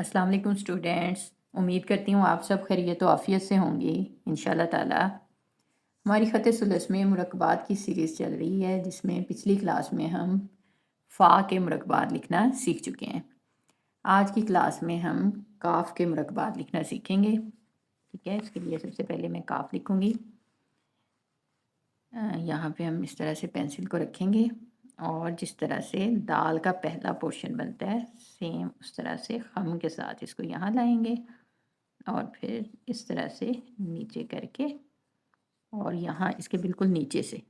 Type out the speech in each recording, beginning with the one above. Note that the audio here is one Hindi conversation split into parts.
अस्सलाम वालेकुम स्टूडेंट्स। उम्मीद करती हूँ आप सब खैरियत व आफ़ियत से होंगी इंशाल्लाह ताला। हमारी ख़त सुलस में मुरक्कबात की सीरीज़ चल रही है, जिसमें पिछली क्लास में हम फ़ा के मुरक्कबात लिखना सीख चुके हैं। आज की क्लास में हम काफ़ के मुरक्कबात लिखना सीखेंगे। ठीक है, इसके लिए सबसे पहले मैं काफ़ लिखूँगी। यहाँ पे हम इस तरह से पेंसिल को रखेंगे और जिस तरह से दाल का पहला पोर्शन बनता है, सेम उस तरह से ख़म के साथ इसको यहाँ लाएंगे और फिर इस तरह से नीचे करके और यहाँ इसके बिल्कुल नीचे से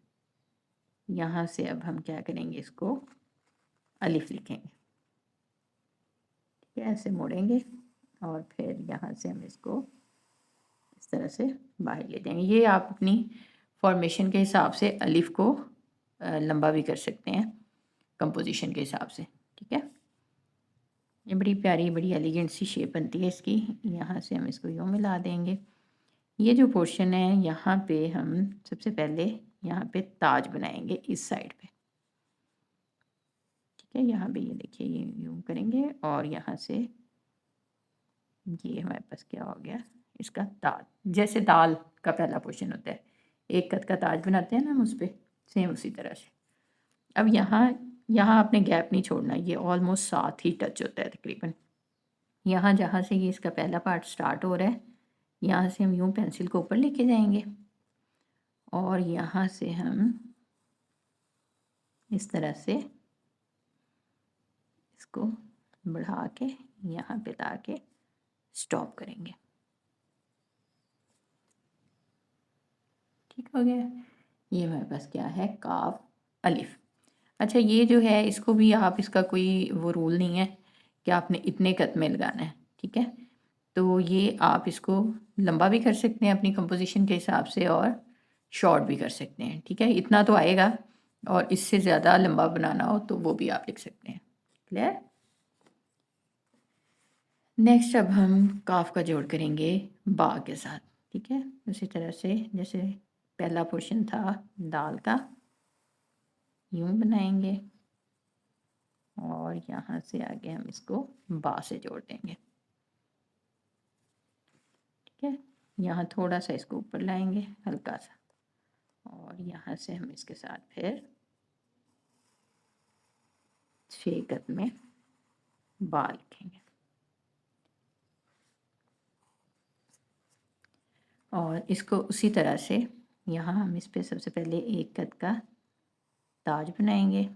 यहाँ से अब हम क्या करेंगे, इसको अलिफ लिखेंगे। ठीक है, ऐसे मोड़ेंगे और फिर यहाँ से हम इसको इस तरह से बाहर ले जाएंगे। ये आप अपनी फॉर्मेशन के हिसाब से अलिफ को लंबा भी कर सकते हैं कंपोजिशन के हिसाब से। ठीक है, ये बड़ी प्यारी बड़ी एलिगेंट सी शेप बनती है इसकी। यहाँ से हम इसको यूँ मिला देंगे। ये जो पोर्शन है यहाँ पे हम सबसे पहले यहाँ पे ताज बनाएंगे इस साइड पे। ठीक है, यहाँ पे ये देखिए ये यूँ करेंगे और यहाँ से ये हमारे पास क्या हो गया, इसका ताज। जैसे दाल का पहला पोर्शन होता है, एक कद का ताज बनाते हैं ना हम उस पर, सेम उसी तरह से। अब यहाँ यहाँ आपने गैप नहीं छोड़ना, ये ऑलमोस्ट साथ ही टच होता है तकरीबन। यहाँ जहाँ से ये इसका पहला पार्ट स्टार्ट हो रहा है, यहाँ से हम यूँ पेंसिल को ऊपर लेके जाएंगे और यहाँ से हम इस तरह से इसको बढ़ा के यहाँ पे ला के स्टॉप करेंगे। ठीक हो गया। ये हमारे पास क्या है, काफ अलिफ। अच्छा, ये जो है इसको भी आप, इसका कोई वो रूल नहीं है कि आपने इतने कद में लगाना है। ठीक है, तो ये आप इसको लंबा भी कर सकते हैं अपनी कंपोजिशन के हिसाब से और शॉर्ट भी कर सकते हैं। ठीक है, इतना तो आएगा और इससे ज़्यादा लंबा बनाना हो तो वो भी आप लिख सकते हैं। क्लियर। नेक्स्ट अब हम काफ का जोड़ करेंगे बा के साथ। ठीक है, उसी तरह से जैसे पहला पोर्शन था दाल का, यूं बनाएंगे और यहाँ से आगे हम इसको बा से जोड़ देंगे। ठीक है, यहाँ थोड़ा सा इसको ऊपर लाएंगे हल्का सा और यहाँ से हम इसके साथ फिर 6 कद में बा लिखेंगे। और इसको उसी तरह से यहाँ हम इस पे सबसे पहले 1 कद का ताज बनाएंगे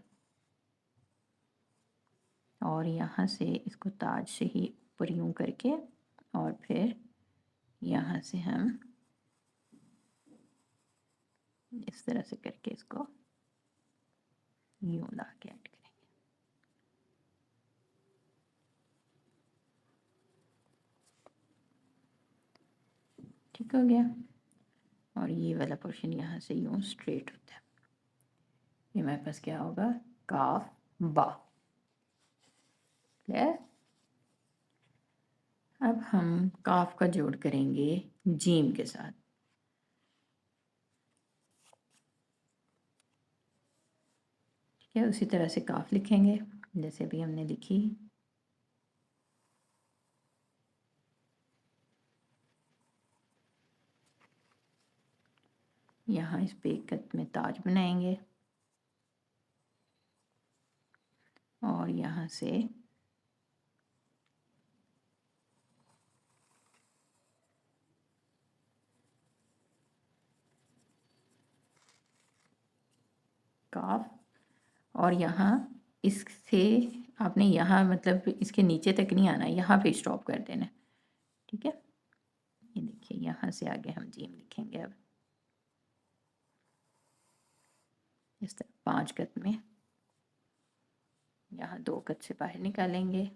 और यहाँ से इसको ताज से ही ऊपर यूँ करके और फिर यहाँ से हम इस तरह से करके इसको यूँ ला के ऐड करेंगे। ठीक हो गया। और ये वाला पोर्शन यहाँ से यूँ स्ट्रेट होता है। ये हमारे पास क्या होगा, काफ बा। क्लियर। अब हम काफ का जोड़ करेंगे जीम के साथ। ठीक है, उसी तरह से काफ लिखेंगे जैसे अभी हमने लिखी। यहाँ इस पे 1 कद में ताज बनाएंगे और यहाँ से काफ और यहाँ इससे आपने यहाँ मतलब इसके नीचे तक नहीं आना, यहाँ पे स्टॉप कर देना। ठीक है, ये देखिए यहाँ से आगे हम जीम लिखेंगे। अब इस तरह 5 कद में यहाँ 2 कद से बाहर निकालेंगे।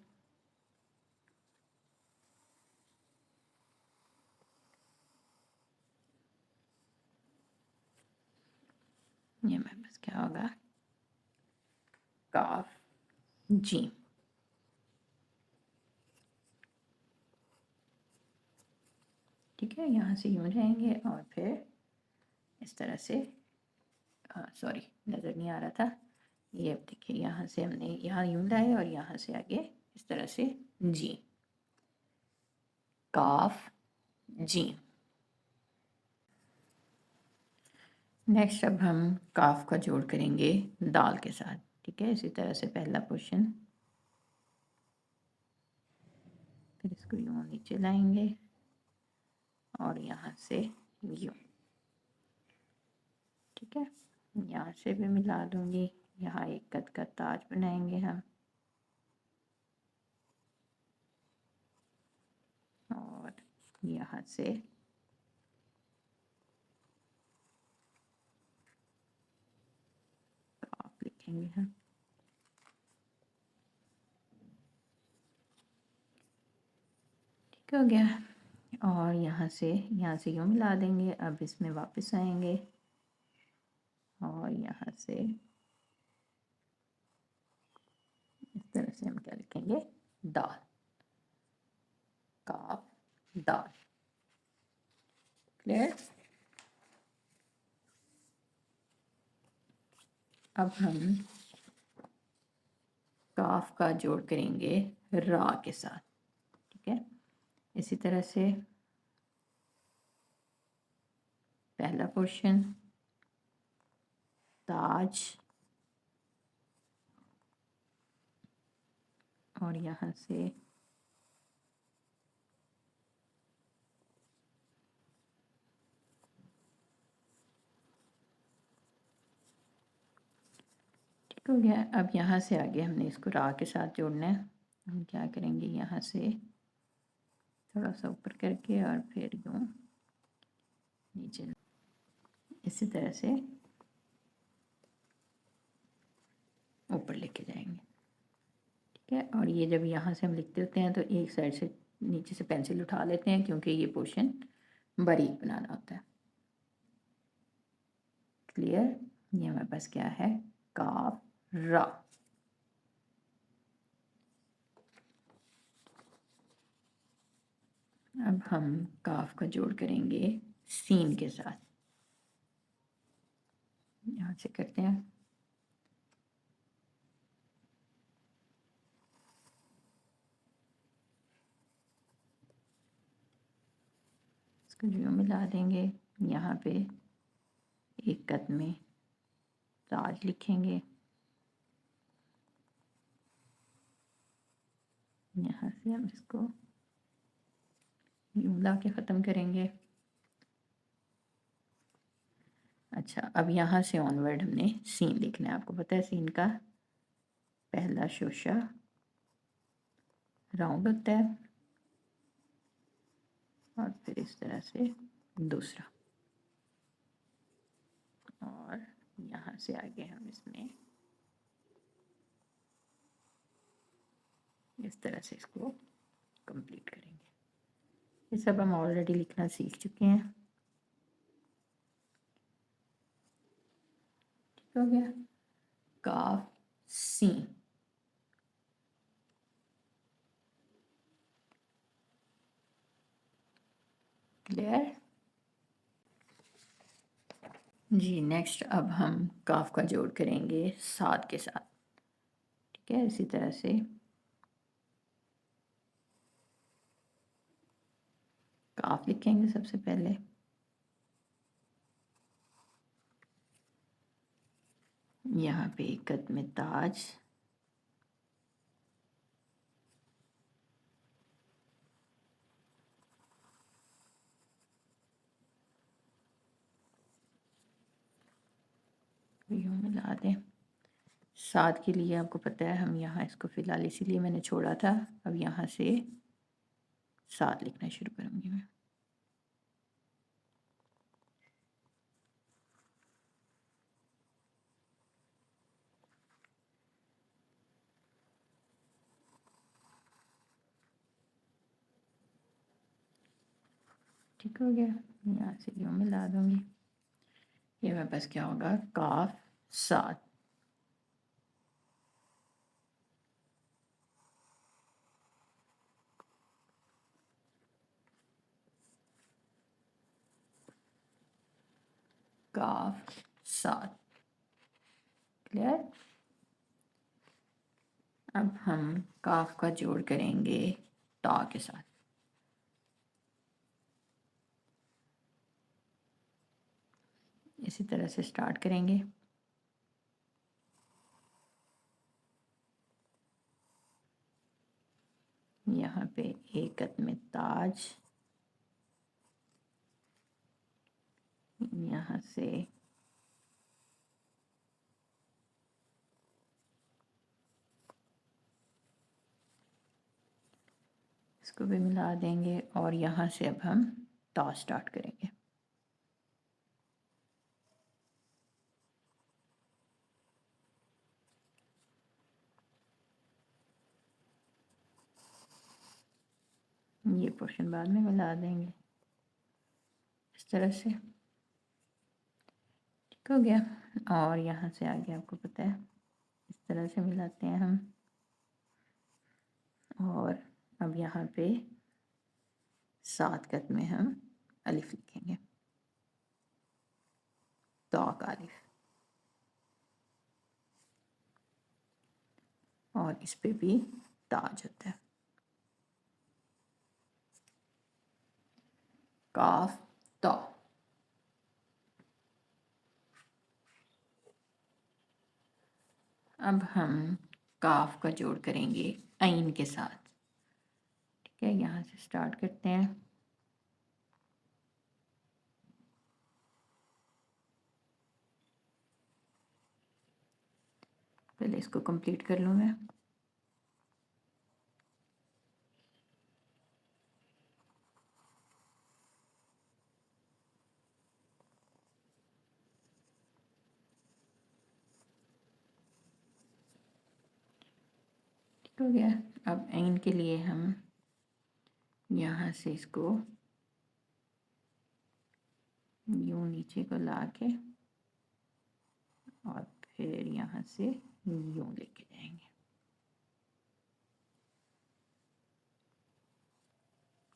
ये हमारे पास क्या होगा, काफ जीम। ठीक है, यहाँ से यूँ जाएंगे और फिर इस तरह से, सॉरी नज़र नहीं आ रहा था। ये अब देखिए यहाँ से हमने यहाँ यूँ लाए और यहाँ से आगे इस तरह से जी। काफ जीम। नेक्स्ट अब हम काफ का जोड़ करेंगे दाल के साथ। ठीक है, इसी तरह से पहला पोर्शन, फिर इसको यूँ नीचे लाएंगे और यहाँ से यूँ। ठीक है, यहाँ से भी मिला दूँगी। यहाँ एक कद का ताज बनाएंगे हम, और यहाँ से काफ लिखेंगे हम। ठीक हो गया, और यहाँ से यूँ मिला देंगे। अब इसमें वापस आएंगे और यहाँ से इस तरह से हम क्या लिखेंगे, दाल, काफ दाल। क्लियर। अब हम काफ का जोड़ करेंगे रा के साथ। ठीक है, इसी तरह से पहला पोर्शन ताज, और यहाँ से ठीक हो गया। अब यहाँ से आगे हमने इसको रा के साथ जोड़ना है। हम क्या करेंगे, यहाँ से थोड़ा सा ऊपर करके और फिर यूँ नीचे, इसी तरह से ऊपर लेके जाएंगे। ठीक है, और ये जब यहाँ से हम लिखते होते हैं तो एक साइड से नीचे से पेंसिल उठा लेते हैं, क्योंकि ये पोर्शन बारीक बनाना होता है। क्लियर। ये हमारे पास क्या है, काफ रा। अब हम काफ का जोड़ करेंगे सीन के साथ। यहाँ से करते हैं, इसको यूँ मिला देंगे। यहाँ पे एक कद में ताज लिखेंगे, यहाँ से हम इसको यूँ ला के ख़त्म करेंगे। अच्छा, अब यहाँ से ऑनवर्ड हमने सीन लिखना है। आपको पता है सीन का पहला शोशा राउंड होता है, और फिर इस तरह से दूसरा, और यहाँ से आगे हम इसमें इस तरह से इसको कंप्लीट करेंगे। ये सब हम ऑलरेडी लिखना सीख चुके हैं। ठीक हो गया, काफ सीन। क्लियर। जी, नेक्स्ट अब हम काफ का जोड़ करेंगे साद के साथ। ठीक है, इसी तरह से काफ लिखेंगे सबसे पहले, यहाँ पे एक कद में ताज, यूँ मिला दें। साद के लिए आपको पता है हम यहाँ इसको फ़िलहाल इसीलिए मैंने छोड़ा था। अब यहाँ से साद लिखना शुरू करूँगी मैं। ठीक हो गया, यहाँ से यूँ मिला दूँगी। ये मेरे पास क्या होगा, काफ साद। काफ साद। क्लियर। अब हम काफ का जोड़ करेंगे ता के साथ। इसी तरह से स्टार्ट करेंगे। यहाँ पे एक कत में ताज, यहाँ से इसको भी मिला देंगे और यहाँ से अब हम ता स्टार्ट करेंगे। ये पोर्शन बाद में मिला देंगे इस तरह से। ठीक हो गया। और यहाँ से आगे आपको पता है इस तरह से मिलाते हैं हम। और अब यहाँ पे 7 कत में हम अलिफ लिखेंगे, तो का अलिफ, और इस पे भी ताज होता है। काफ तो अब हम काफ का जोड़ करेंगे आइन के साथ। ठीक है, यहाँ से स्टार्ट करते हैं। पहले इसको कंप्लीट कर लूँ मैं। ठीक हो गया। अब आइन के लिए हम यहाँ से इसको यूं नीचे को ला के और फिर यहाँ से यूं लेके जाएंगे।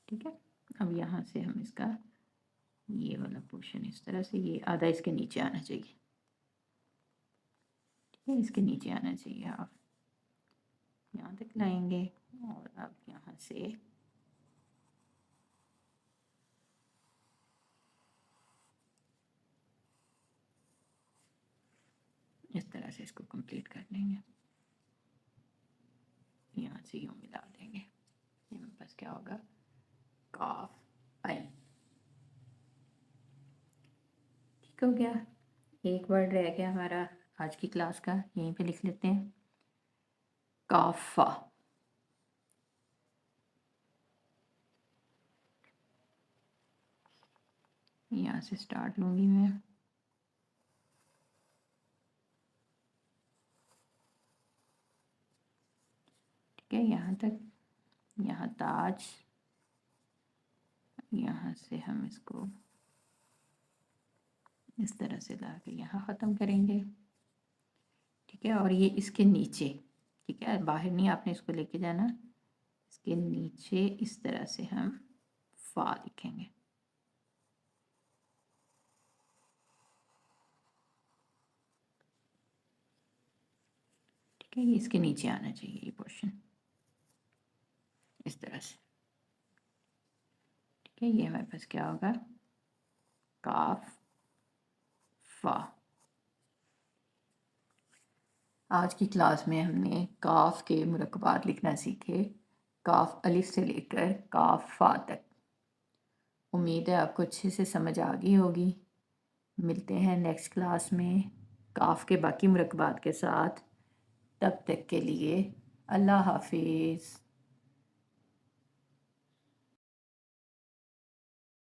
ठीक है, अब यहाँ से हम इसका ये वाला पोर्शन इस तरह से, ये आधा इसके नीचे आना चाहिए। ठीक है, इसके नीचे आना चाहिए। आप यहाँ तक लाएंगे और अब यहाँ से इस तरह से इसको कंप्लीट कर लेंगे। यहाँ से यूँ मिला देंगे। ये मेरे पास क्या होगा, काफ आइन। ठीक हो गया। एक वर्ड रह गया हमारा आज की क्लास का, यहीं पे लिख लेते हैं, काफा। यहाँ से स्टार्ट लूँगी मैं। ठीक है, यहाँ तक, यहाँ ताज, यहाँ से हम इसको इस तरह से ला के यहाँ ख़त्म करेंगे। ठीक है, और ये इसके नीचे, ठीक है, बाहर नहीं आपने इसको लेके जाना, इसके नीचे इस तरह से हम फा लिखेंगे। ठीक है, ये इसके नीचे आना चाहिए ये पोर्शन इस तरह से। ठीक है, ये हमारे पास क्या होगा, काफ फा। आज की क्लास में हमने काफ के मुरक्कबात लिखना सीखे, काफ अलिफ से लेकर काफ फा तक। उम्मीद है आपको अच्छे से समझ आ गई होगी। मिलते हैं नेक्स्ट क्लास में काफ के बाकी मुरक्कबात के साथ। तब तक के लिए अल्लाह हाफिज़।